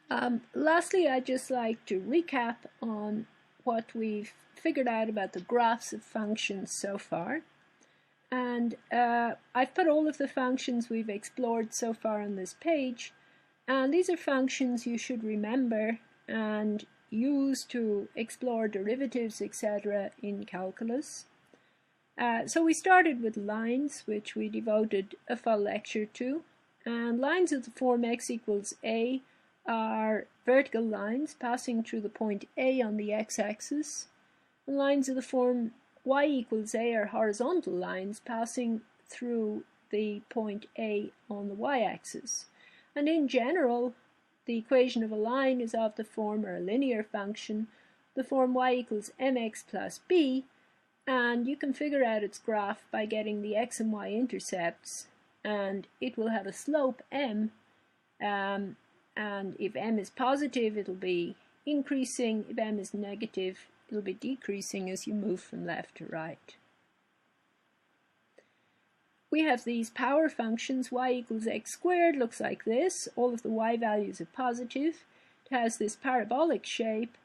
Lastly, I'd just like to recap on what we've figured out about the graphs of functions so far. And I've put all of the functions we've explored so far on this page, and these are functions you should remember and use to explore derivatives, etc. in calculus. So we started with lines, which we devoted a full lecture to, and lines of the form x equals a are vertical lines passing through the point A on the x-axis, and lines of the form y equals a are horizontal lines passing through the point A on the y-axis. And in general, the equation of a line is of the form, or a linear function, the form y equals mx plus b, and you can figure out its graph by getting the x and y intercepts, and it will have a slope m, and if m is positive it'll be increasing, if m is negative it'll be decreasing as you move from left to right. We have these power functions. Y equals x squared looks like this. All of the y values are positive. It has this parabolic shape,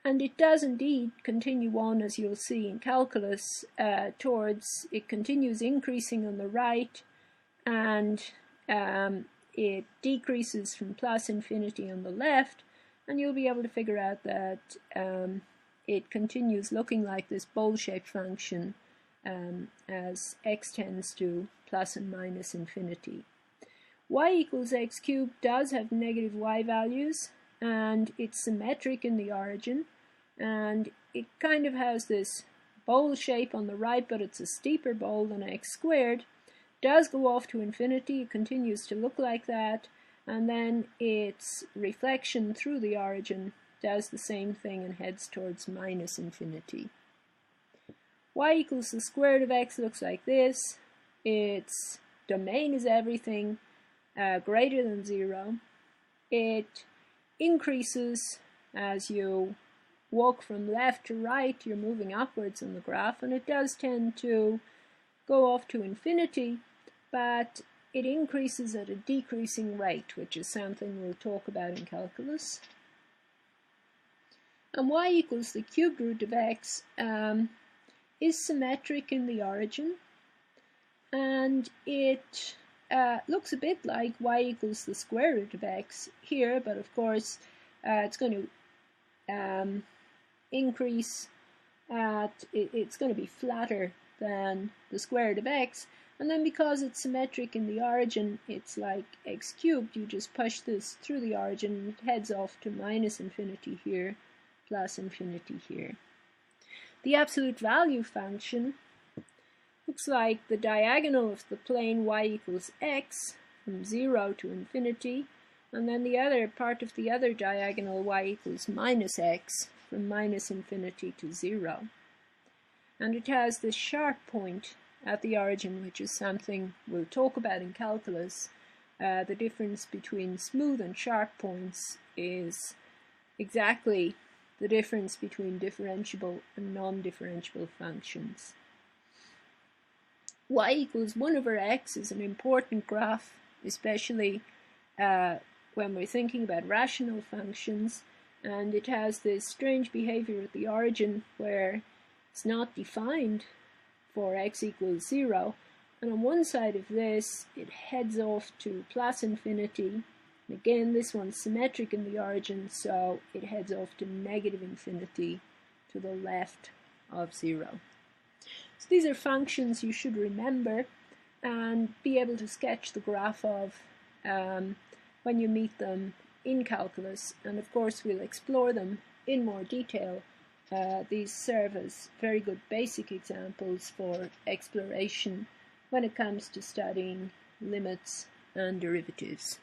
and it does indeed continue on, as you'll see in calculus, it continues increasing on the right, and it decreases from plus infinity on the left, and you'll be able to figure out that it continues looking like this bowl-shaped function as x tends to plus and minus infinity. Y equals x cubed does have negative y values, and it's symmetric in the origin, and it kind of has this bowl shape on the right, but it's a steeper bowl than x squared. Does go off to infinity, it continues to look like that, and then its reflection through the origin does the same thing and heads towards minus infinity. Y equals the square root of x looks like this. Its domain is everything greater than 0. It increases as you walk from left to right, you're moving upwards in the graph, and it does tend to go off to infinity, but it increases at a decreasing rate, which is something we'll talk about in calculus. And y equals the cubed root of x is symmetric in the origin, and it looks a bit like y equals the square root of x here, but of course it's going to increase it's going to be flatter than the square root of x, and then because it's symmetric in the origin, it's like x cubed. You just push this through the origin and it heads off to minus infinity here, plus infinity here. The absolute value function looks like the diagonal of the plane y equals x from 0 to infinity, and then the other part of the other diagonal y equals minus x from minus infinity to 0. And it has this sharp point at the origin, which is something we'll talk about in calculus. The difference between smooth and sharp points is exactly the difference between differentiable and non-differentiable functions. Y equals 1 over x is an important graph, especially when we're thinking about rational functions, and it has this strange behavior at the origin where it's not defined for x equals 0, and on one side of this it heads off to plus infinity. And again, this one's symmetric in the origin, so it heads off to negative infinity to the left of 0. So these are functions you should remember and be able to sketch the graph of when you meet them in calculus, and of course we'll explore them in more detail. These serve as very good basic examples for exploration when it comes to studying limits and derivatives.